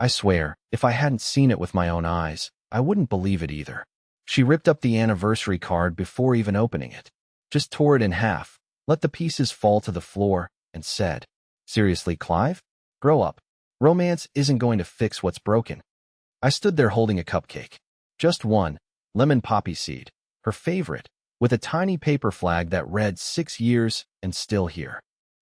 I swear, if I hadn't seen it with my own eyes, I wouldn't believe it either. She ripped up the anniversary card before even opening it. Just tore it in half, let the pieces fall to the floor, and said, "Seriously, Clive? Grow up. Romance isn't going to fix what's broken." I stood there holding a cupcake. Just one, lemon poppy seed, her favorite, with a tiny paper flag that read 6 years and still here.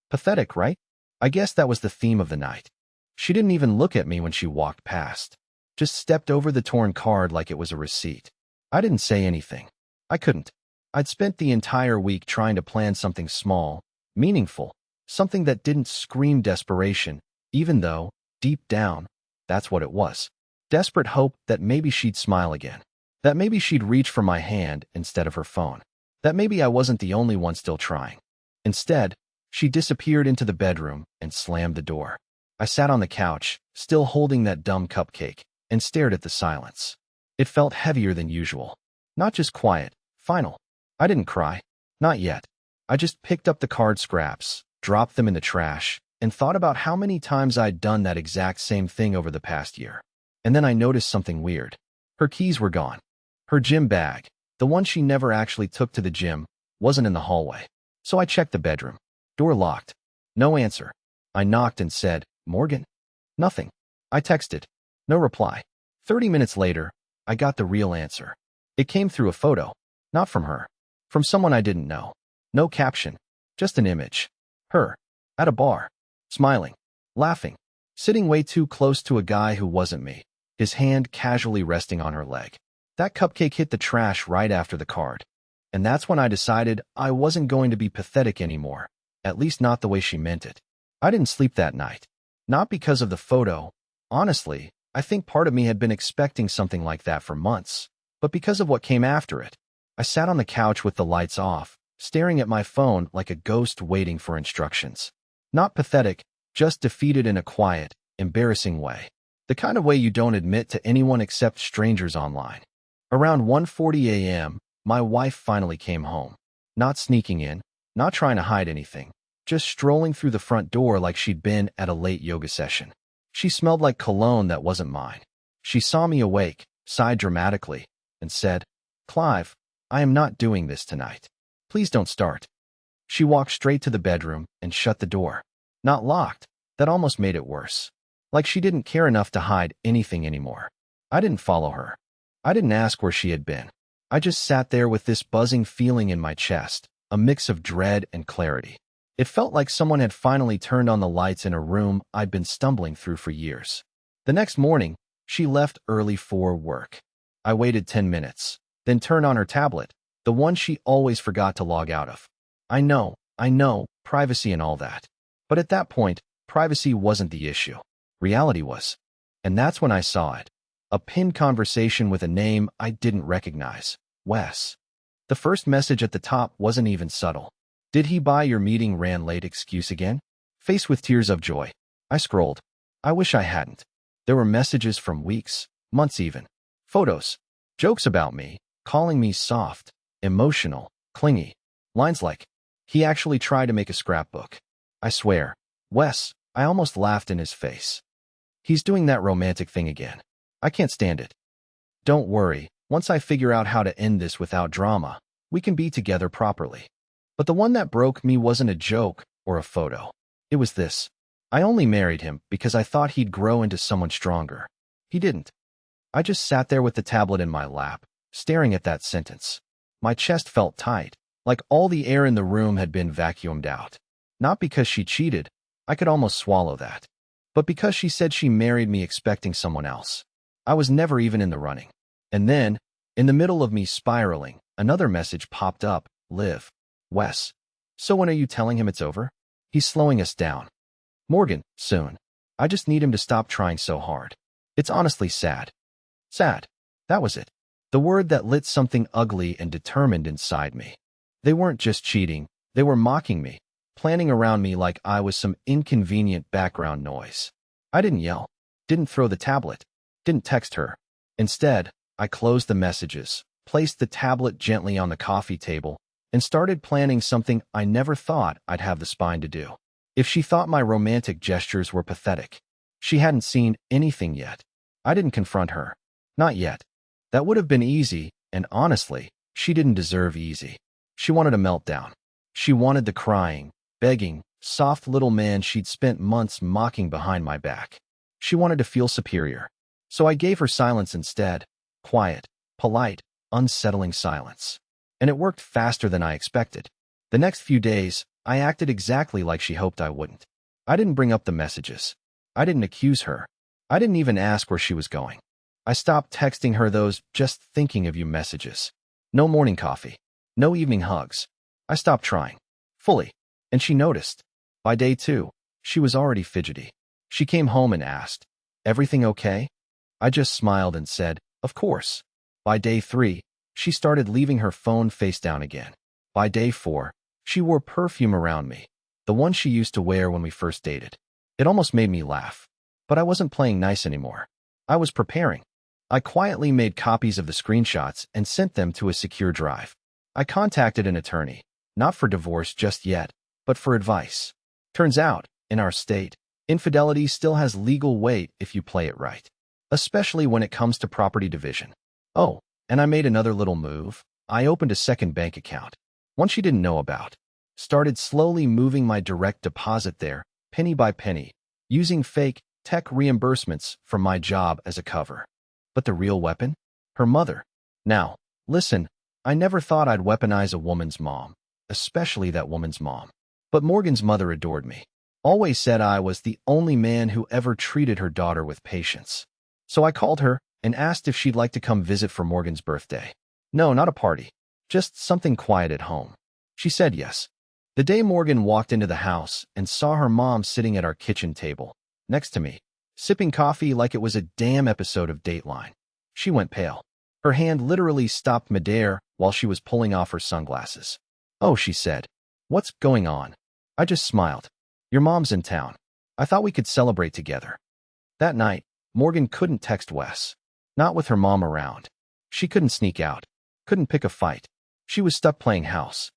Pathetic, right? I guess that was the theme of the night. She didn't even look at me when she walked past. Just stepped over the torn card like it was a receipt. I didn't say anything. I couldn't. I'd spent the entire week trying to plan something small, meaningful, something that didn't scream desperation, even though, deep down, that's what it was. Desperate hope that maybe she'd smile again. That maybe she'd reach for my hand instead of her phone. That maybe I wasn't the only one still trying. Instead, she disappeared into the bedroom and slammed the door. I sat on the couch, still holding that dumb cupcake, and stared at the silence. It felt heavier than usual. Not just quiet, final. I didn't cry. Not yet. I just picked up the card scraps, dropped them in the trash, and thought about how many times I'd done that exact same thing over the past year. And then I noticed something weird. Her keys were gone. Her gym bag, the one she never actually took to the gym, wasn't in the hallway. So I checked the bedroom. Door locked. No answer. I knocked and said, "Morgan?" Nothing. I texted. No reply. 30 minutes later, I got the real answer. It came through a photo. Not from her. From someone I didn't know. No caption. Just an image. Her. At a bar. Smiling. Laughing. Sitting way too close to a guy who wasn't me. His hand casually resting on her leg. That cupcake hit the trash right after the card. And that's when I decided I wasn't going to be pathetic anymore. At least not the way she meant it. I didn't sleep that night. Not because of the photo. Honestly, I think part of me had been expecting something like that for months. But because of what came after it. I sat on the couch with the lights off, staring at my phone like a ghost waiting for instructions. Not pathetic, just defeated in a quiet, embarrassing way. The kind of way you don't admit to anyone except strangers online. Around 1:40 a.m., my wife finally came home. Not sneaking in, not trying to hide anything, just strolling through the front door like she'd been at a late yoga session. She smelled like cologne that wasn't mine. She saw me awake, sighed dramatically, and said, "Clive, I am not doing this tonight. Please don't start." She walked straight to the bedroom and shut the door. Not locked. That almost made it worse. Like she didn't care enough to hide anything anymore. I didn't follow her. I didn't ask where she had been. I just sat there with this buzzing feeling in my chest, a mix of dread and clarity. It felt like someone had finally turned on the lights in a room I'd been stumbling through for years. The next morning, she left early for work. I waited 10 minutes, then turned on her tablet, the one she always forgot to log out of. I know, privacy and all that. But at that point, privacy wasn't the issue. Reality was. And that's when I saw it. A pinned conversation with a name I didn't recognize. Wes. The first message at the top wasn't even subtle. "Did he buy your meeting ran late excuse again?" Faced with tears of joy, I scrolled. I wish I hadn't. There were messages from weeks, months even. Photos. Jokes about me, calling me soft, emotional, clingy. Lines like, "He actually tried to make a scrapbook." I swear, Wes, I almost laughed in his face. He's doing that romantic thing again. I can't stand it. Don't worry, once I figure out how to end this without drama, we can be together properly. But the one that broke me wasn't a joke or a photo. It was this. I only married him because I thought he'd grow into someone stronger. He didn't. I just sat there with the tablet in my lap, staring at that sentence. My chest felt tight, like all the air in the room had been vacuumed out. Not because she cheated, I could almost swallow that. But because she said she married me expecting someone else. I was never even in the running. And then, in the middle of me spiraling, another message popped up. "Liv. Wes. So when are you telling him it's over? He's slowing us down. Morgan, soon. I just need him to stop trying so hard. It's honestly sad." Sad. That was it. The word that lit something ugly and determined inside me. They weren't just cheating, they were mocking me, planning around me like I was some inconvenient background noise. I didn't yell, didn't throw the tablet, didn't text her. Instead, I closed the messages, placed the tablet gently on the coffee table, and started planning something I never thought I'd have the spine to do. If she thought my romantic gestures were pathetic, She hadn't seen anything yet. I didn't confront her. Not yet. That would have been easy, and honestly, she didn't deserve easy. She wanted a meltdown. She wanted the crying, begging, soft little man she'd spent months mocking behind my back. She wanted to feel superior. So I gave her silence instead. Quiet, polite, unsettling silence. And it worked faster than I expected. The next few days, I acted exactly like she hoped I wouldn't. I didn't bring up the messages. I didn't accuse her. I didn't even ask where she was going. I stopped texting her those just thinking of you messages. No morning coffee. No evening hugs. I stopped trying. Fully. And she noticed. By day 2, she was already fidgety. She came home and asked, "Everything okay?" I just smiled and said, "Of course." By day 3, she started leaving her phone face down again. By day 4, she wore perfume around me, the one she used to wear when we first dated. It almost made me laugh. But I wasn't playing nice anymore. I was preparing. I quietly made copies of the screenshots and sent them to a secure drive. I contacted an attorney, not for divorce just yet, but for advice. Turns out, in our state, infidelity still has legal weight if you play it right, especially when it comes to property division. Oh, and I made another little move. I opened a second bank account, one she didn't know about. Started slowly moving my direct deposit there, penny by penny, using fake tech reimbursements from my job as a cover. But the real weapon? Her mother. Now, listen, I never thought I'd weaponize a woman's mom, especially that woman's mom. But Morgan's mother adored me. Always said I was the only man who ever treated her daughter with patience. So I called her and asked if she'd like to come visit for Morgan's birthday. No, not a party. Just something quiet at home. She said yes. The day Morgan walked into the house and saw her mom sitting at our kitchen table, next to me, sipping coffee like it was a damn episode of Dateline, she went pale. Her hand literally stopped midair while she was pulling off her sunglasses. "Oh," she said. "What's going on?" I just smiled. "Your mom's in town. I thought we could celebrate together." That night, Morgan couldn't text Wes. Not with her mom around. She couldn't sneak out. Couldn't pick a fight. She was stuck playing house.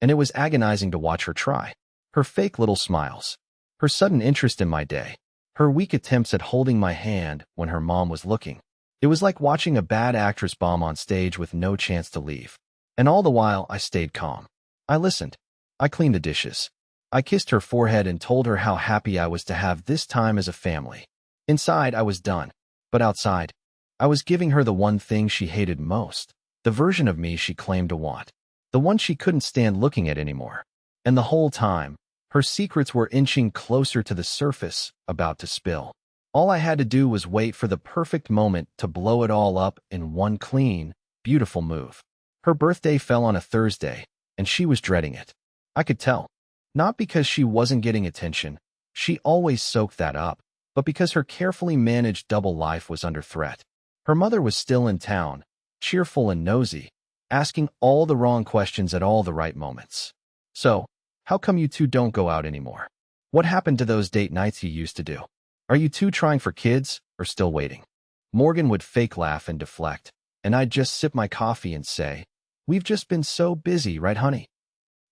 And it was agonizing to watch her try. Her fake little smiles. Her sudden interest in my day. Her weak attempts at holding my hand when her mom was looking. It was like watching a bad actress bomb on stage with no chance to leave. And all the while, I stayed calm. I listened. I cleaned the dishes. I kissed her forehead and told her how happy I was to have this time as a family. Inside, I was done. But outside, I was giving her the one thing she hated most. The version of me she claimed to want. The one she couldn't stand looking at anymore. And the whole time, her secrets were inching closer to the surface, about to spill. All I had to do was wait for the perfect moment to blow it all up in one clean, beautiful move. Her birthday fell on a Thursday, and she was dreading it. I could tell. Not because she wasn't getting attention, she always soaked that up, but because her carefully managed double life was under threat. Her mother was still in town, cheerful and nosy, asking all the wrong questions at all the right moments. "So, how come you two don't go out anymore? What happened to those date nights you used to do? Are you two trying for kids, or still waiting?" Morgan would fake laugh and deflect, and I'd just sip my coffee and say, "We've just been so busy, right, honey?"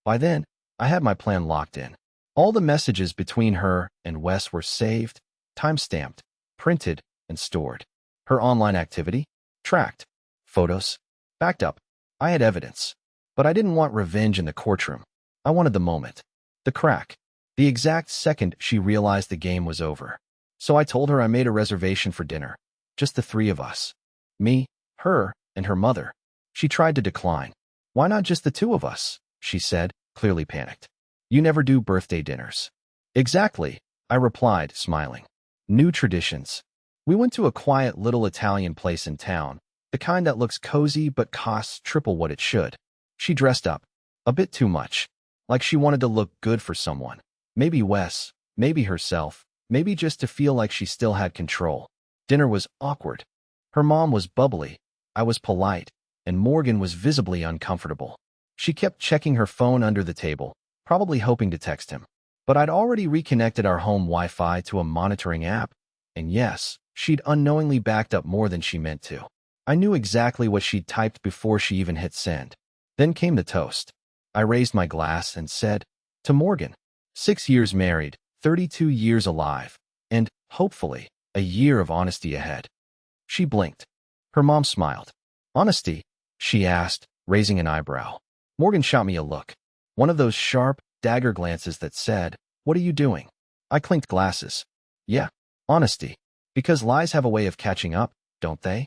By then, I had my plan locked in. All the messages between her and Wes were saved, time-stamped, printed, and stored. Her online activity? Tracked. Photos? Backed up. I had evidence. But I didn't want revenge in the courtroom. I wanted the moment. The crack. The exact second she realized the game was over. So I told her I made a reservation for dinner. Just the three of us. Me, her, and her mother. She tried to decline. "Why not just the two of us?" she said, clearly panicked. "You never do birthday dinners." "Exactly," I replied, smiling. "New traditions." We went to a quiet little Italian place in town, the kind that looks cozy but costs triple what it should. She dressed up. A bit too much. Like she wanted to look good for someone. Maybe Wes, maybe herself, maybe just to feel like she still had control. Dinner was awkward. Her mom was bubbly, I was polite, and Morgan was visibly uncomfortable. She kept checking her phone under the table, probably hoping to text him. But I'd already reconnected our home Wi-Fi to a monitoring app, and yes, she'd unknowingly backed up more than she meant to. I knew exactly what she'd typed before she even hit send. Then came the toast. I raised my glass and said, "To Morgan, 6 years married, 32 years alive, and Hopefully, a year of honesty ahead. She blinked. Her mom smiled. Honesty? She asked, raising an eyebrow. Morgan shot me a look. One of those sharp, dagger glances that said, "What are you doing?" I clinked glasses. Yeah, honesty. Because lies have a way of catching up, don't they?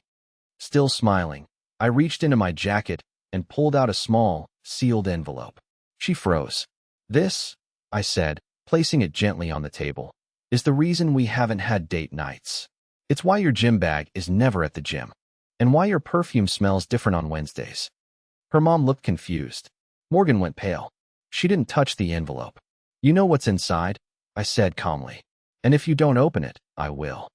Still smiling, I reached into my jacket and pulled out a small, sealed envelope. She froze. This, I said, placing it gently on the table, is the reason we haven't had date nights. It's why your gym bag is never at the gym, and why your perfume smells different on Wednesdays. Her mom looked confused. Morgan went pale. She didn't touch the envelope. You know what's inside, I said calmly. And if you don't open it, I will.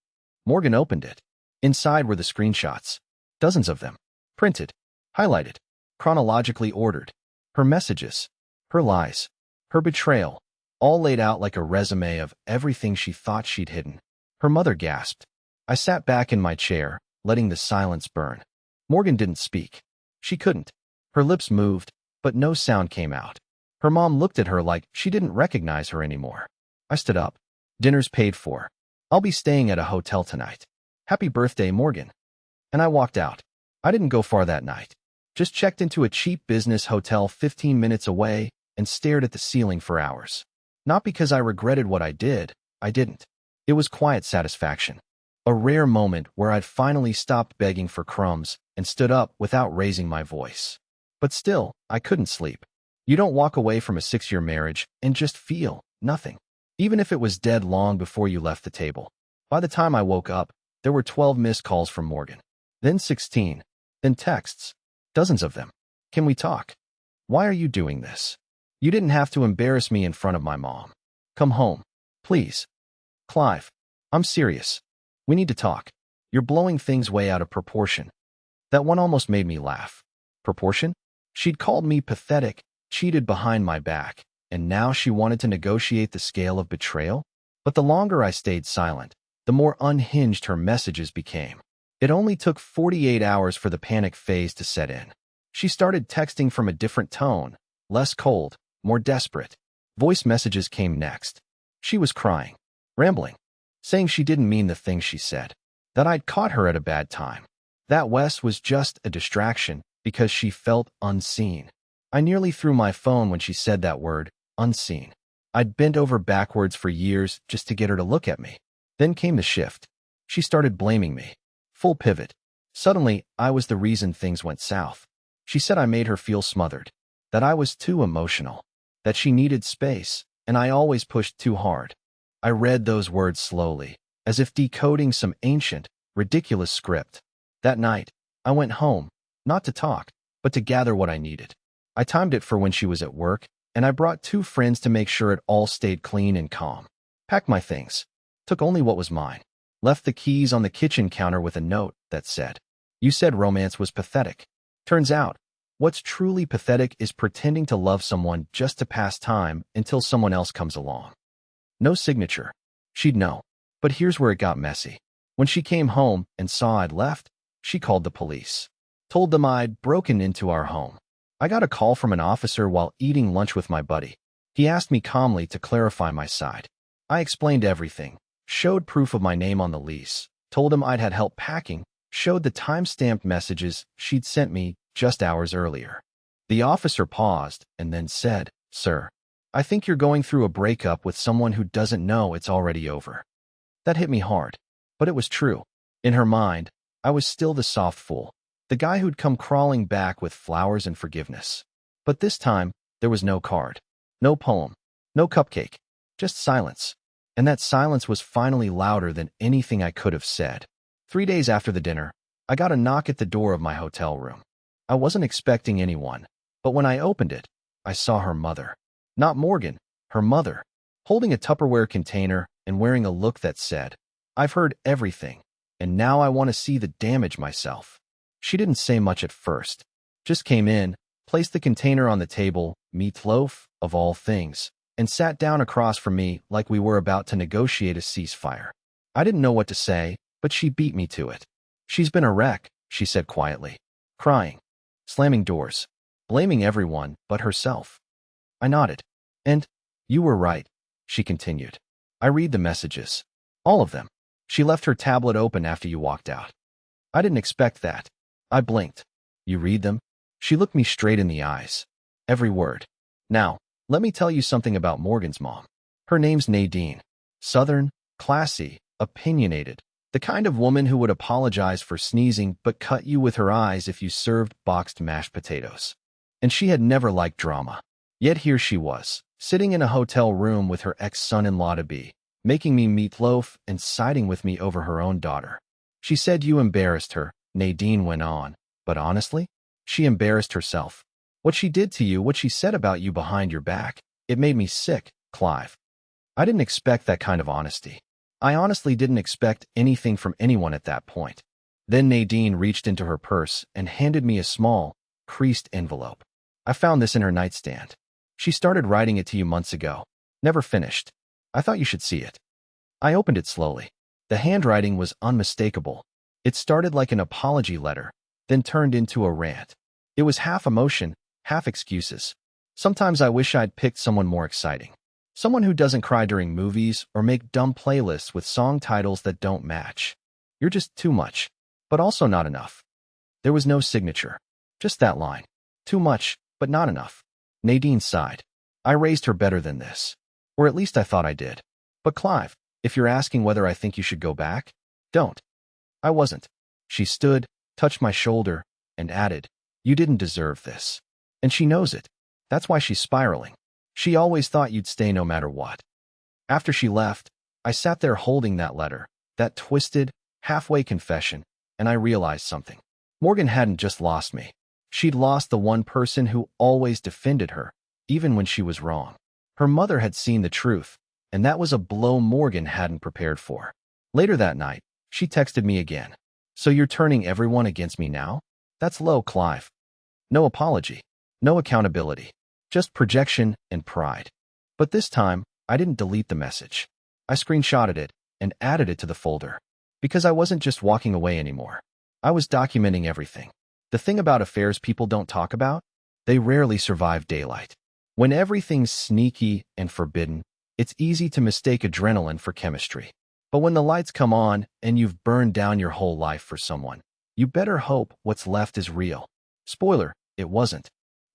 Morgan opened it. Inside were the screenshots. Dozens of them. Printed. Highlighted. Chronologically ordered. Her messages. Her lies. Her betrayal. All laid out like a resume of everything she thought she'd hidden. Her mother gasped. I sat back in my chair, letting the silence burn. Morgan didn't speak. She couldn't. Her lips moved, but no sound came out. Her mom looked at her like she didn't recognize her anymore. I stood up. Dinner's paid for. I'll be staying at a hotel tonight. Happy birthday, Morgan. And I walked out. I didn't go far that night. Just checked into a cheap business hotel 15 minutes away and stared at the ceiling for hours. Not because I regretted what I didn't. It was quiet satisfaction. A rare moment where I'd finally stopped begging for crumbs and stood up without raising my voice. But still, I couldn't sleep. You don't walk away from a 6-year marriage and just feel nothing. Even if it was dead long before you left the table. By the time I woke up, there were 12 missed calls from Morgan. Then 16. Then texts. Dozens of them. Can we talk? Why are you doing this? You didn't have to embarrass me in front of my mom. Come home. Please. Clive. I'm serious. We need to talk. You're blowing things way out of proportion. That one almost made me laugh. Proportion? She'd called me pathetic, cheated behind my back, and now she wanted to negotiate the scale of betrayal? But the longer I stayed silent, the more unhinged her messages became. It only took 48 hours for the panic phase to set in. She started texting from a different tone, less cold, more desperate. Voice messages came next. She was crying, rambling, saying she didn't mean the things she said, that I'd caught her at a bad time, that Wes was just a distraction because she felt unseen. I nearly threw my phone when she said that word, unseen. I'd bent over backwards for years just to get her to look at me. Then came the shift. She started blaming me. Full pivot. Suddenly, I was the reason things went south. She said I made her feel smothered, that I was too emotional, that she needed space, and I always pushed too hard. I read those words slowly, as if decoding some ancient, ridiculous script. That night, I went home, not to talk, but to gather what I needed. I timed it for when she was at work, and I brought 2 friends to make sure it all stayed clean and calm. Packed my things. Took only what was mine. Left the keys on the kitchen counter with a note that said, "You said romance was pathetic. Turns out, what's truly pathetic is pretending to love someone just to pass time until someone else comes along." No signature. She'd know. But here's where it got messy. When she came home and saw I'd left, she called the police. Told them I'd broken into our home. I got a call from an officer while eating lunch with my buddy. He asked me calmly to clarify my side. I explained everything, showed proof of my name on the lease, told him I'd had help packing, showed the time-stamped messages she'd sent me just hours earlier. The officer paused and then said, "Sir, I think you're going through a breakup with someone who doesn't know it's already over." That hit me hard, but it was true. In her mind, I was still the soft fool, the guy who'd come crawling back with flowers and forgiveness. But this time, there was no card, no poem, no cupcake, just silence. And that silence was finally louder than anything I could have said. 3 days after the dinner, I got a knock at the door of my hotel room. I wasn't expecting anyone, but when I opened it, I saw her mother. Not Morgan, her mother, holding a Tupperware container and wearing a look that said, "I've heard everything, and now I want to see the damage myself." She didn't say much at first, just came in, placed the container on the table, meatloaf, of all things, and sat down across from me like we were about to negotiate a ceasefire. I didn't know what to say, but she beat me to it. "She's been a wreck," she said quietly, crying, slamming doors, blaming everyone but herself. I nodded. "And you were right," she continued. "I read the messages. All of them. She left her tablet open after you walked out. I didn't expect that. I blinked. You read them? She looked me straight in the eyes. Every word. Now, let me tell you something about Morgan's mom. Her name's Nadine. Southern, classy, opinionated. The kind of woman who would apologize for sneezing but cut you with her eyes if you served boxed mashed potatoes. And she had never liked drama. Yet here she was, sitting in a hotel room with her ex-son-in-law-to-be, making me meatloaf and siding with me over her own daughter. She said you embarrassed her, Nadine went on, but honestly, she embarrassed herself. What she did to you, what she said about you behind your back, it made me sick, Clive. I didn't expect that kind of honesty. I honestly didn't expect anything from anyone at that point. Then Nadine reached into her purse and handed me a small, creased envelope. I found this in her nightstand. She started writing it to you months ago. Never finished. I thought you should see it. I opened it slowly. The handwriting was unmistakable. It started like an apology letter, then turned into a rant. It was half emotion, half excuses. Sometimes I wish I'd picked someone more exciting. Someone who doesn't cry during movies or make dumb playlists with song titles that don't match. You're just too much, but also not enough. There was no signature. Just that line. Too much, but not enough. Nadine sighed. I raised her better than this. Or at least I thought I did. But Clive, if you're asking whether I think you should go back, don't. I wasn't. She stood, touched my shoulder, and added, you didn't deserve this. And she knows it. That's why she's spiraling. She always thought you'd stay no matter what. After she left, I sat there holding that letter, that twisted, halfway confession, and I realized something. Morgan hadn't just lost me. She'd lost the one person who always defended her, even when she was wrong. Her mother had seen the truth, and that was a blow Morgan hadn't prepared for. Later that night, she texted me again. So you're turning everyone against me now? That's low, Clive. No apology. No accountability. Just projection and pride. But this time, I didn't delete the message. I screenshotted it and added it to the folder. Because I wasn't just walking away anymore. I was documenting everything. The thing about affairs people don't talk about? They rarely survive daylight. When everything's sneaky and forbidden, it's easy to mistake adrenaline for chemistry. But when the lights come on and you've burned down your whole life for someone, you better hope what's left is real. Spoiler, it wasn't.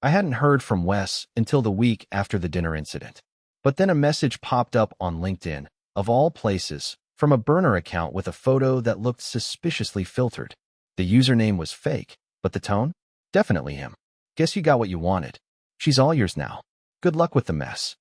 I hadn't heard from Wes until the week after the dinner incident. But then a message popped up on LinkedIn, of all places, from a burner account with a photo that looked suspiciously filtered. The username was fake, but the tone? Definitely him. Guess you got what you wanted. She's all yours now. Good luck with the mess.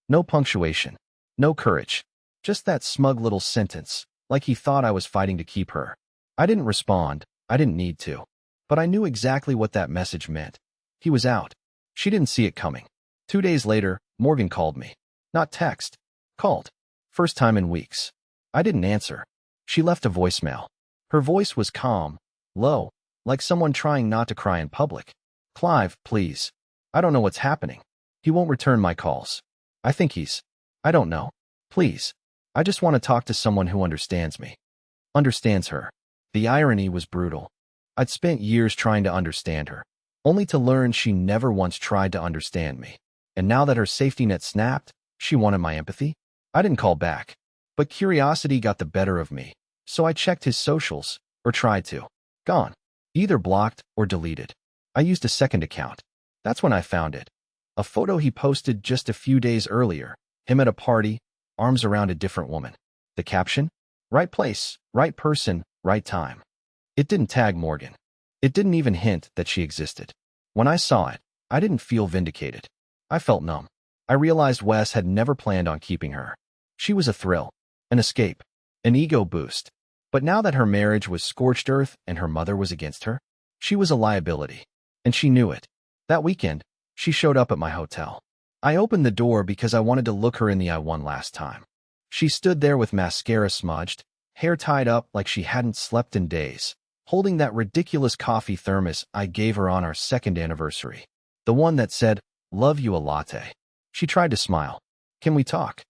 No punctuation. No courage. Just that smug little sentence, like he thought I was fighting to keep her. I didn't respond. I didn't need to. But I knew exactly what that message meant. He was out. She didn't see it coming. 2 days later, Morgan called me. Not text. Called. First time in weeks. I didn't answer. She left a voicemail. Her voice was calm, low, like someone trying not to cry in public. Clive, please. I don't know what's happening. He won't return my calls. I think I don't know. Please. I just want to talk to someone who understands me. Understands her. The irony was brutal. I'd spent years trying to understand her, only to learn she never once tried to understand me. And now that her safety net snapped, she wanted my empathy? I didn't call back. But curiosity got the better of me, so I checked his socials, or tried to. Gone. Either blocked or deleted. I used a second account. That's when I found it. A photo he posted just a few days earlier, him at a party, arms around a different woman. The caption? Right place, right person, right time. It didn't tag Morgan. It didn't even hint that she existed. When I saw it, I didn't feel vindicated. I felt numb. I realized Wes had never planned on keeping her. She was a thrill, an escape, an ego boost. But now that her marriage was scorched earth and her mother was against her, she was a liability. And she knew it. That weekend, she showed up at my hotel. I opened the door because I wanted to look her in the eye one last time. She stood there with mascara smudged, hair tied up like she hadn't slept in days, holding that ridiculous coffee thermos I gave her on our second anniversary. The one that said, "Love you a latte." She tried to smile. "Can we talk?"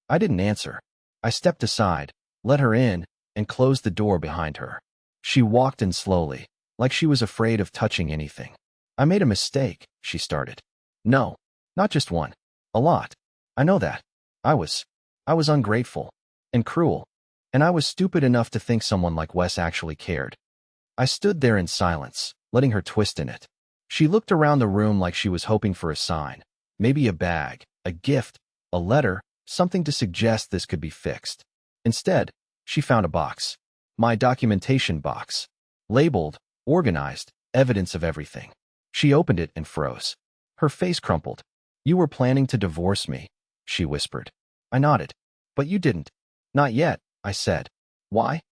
I didn't answer. I stepped aside, let her in, and closed the door behind her. She walked in slowly, like she was afraid of touching anything. "I made a mistake," she started. "No, not just one. A lot. I know that. I was ungrateful. And cruel. And I was stupid enough to think someone like Wes actually cared. I stood there in silence, letting her twist in it. She looked around the room like she was hoping for a sign. Maybe a bag, a gift, a letter, something to suggest this could be fixed. Instead, she found a box. My documentation box. Labeled, organized, evidence of everything. She opened it and froze. Her face crumpled. "You were planning to divorce me," she whispered. I nodded. "But you didn't." "Not yet," I said. "Why?"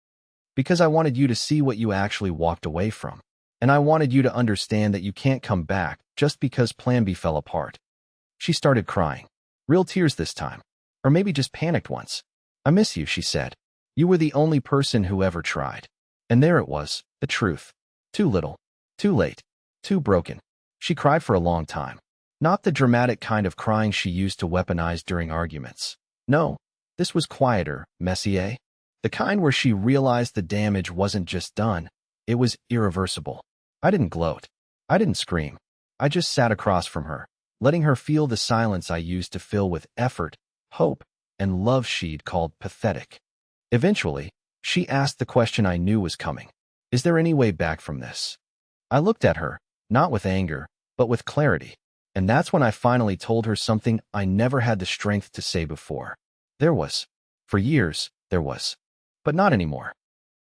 "Because I wanted you to see what you actually walked away from. And I wanted you to understand that you can't come back just because Plan B fell apart." She started crying. Real tears this time. Or maybe just panicked ones. "I miss you," she said. "You were the only person who ever tried." And there it was, the truth. Too little. Too late. Too broken. She cried for a long time. Not the dramatic kind of crying she used to weaponize during arguments. No, this was quieter, messier. The kind where she realized the damage wasn't just done, it was irreversible. I didn't gloat. I didn't scream. I just sat across from her, letting her feel the silence I used to fill with effort, hope, and love she'd called pathetic. Eventually, she asked the question I knew was coming. Is there any way back from this? I looked at her, not with anger, but with clarity. And that's when I finally told her something I never had the strength to say before. There was. For years, there was. But not anymore.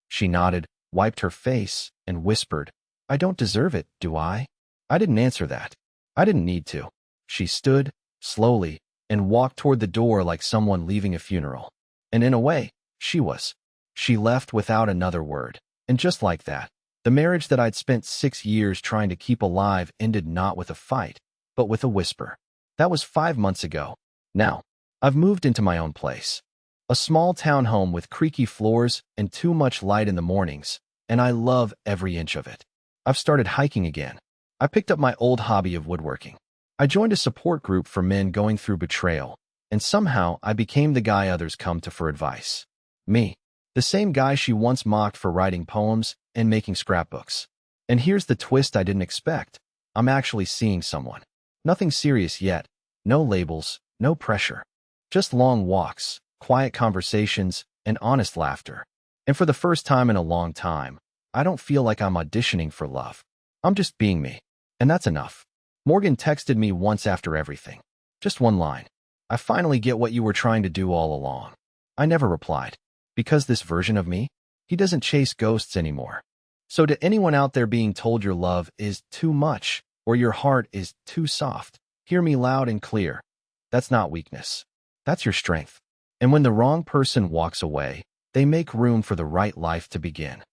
She nodded, wiped her face, and whispered, "I don't deserve it, do I?" I didn't answer that. I didn't need to. She stood, slowly, and walked toward the door like someone leaving a funeral. And in a way, she was. She left without another word. And just like that, the marriage that I'd spent 6 years trying to keep alive ended not with a fight, but with a whisper. That was 5 months ago. Now, I've moved into my own place. A small townhome with creaky floors and too much light in the mornings, and I love every inch of it. I've started hiking again. I picked up my old hobby of woodworking. I joined a support group for men going through betrayal, and somehow I became the guy others come to for advice. Me, the same guy she once mocked for writing poems and making scrapbooks. And here's the twist I didn't expect. I'm actually seeing someone. Nothing serious yet. No labels, no pressure. Just long walks, quiet conversations, and honest laughter. And for the first time in a long time, I don't feel like I'm auditioning for love. I'm just being me. And that's enough. Morgan texted me once after everything. Just one line. "I finally get what you were trying to do all along." I never replied. Because this version of me, he doesn't chase ghosts anymore. So to anyone out there being told your love is too much or your heart is too soft, hear me loud and clear. That's not weakness. That's your strength. And when the wrong person walks away, they make room for the right life to begin.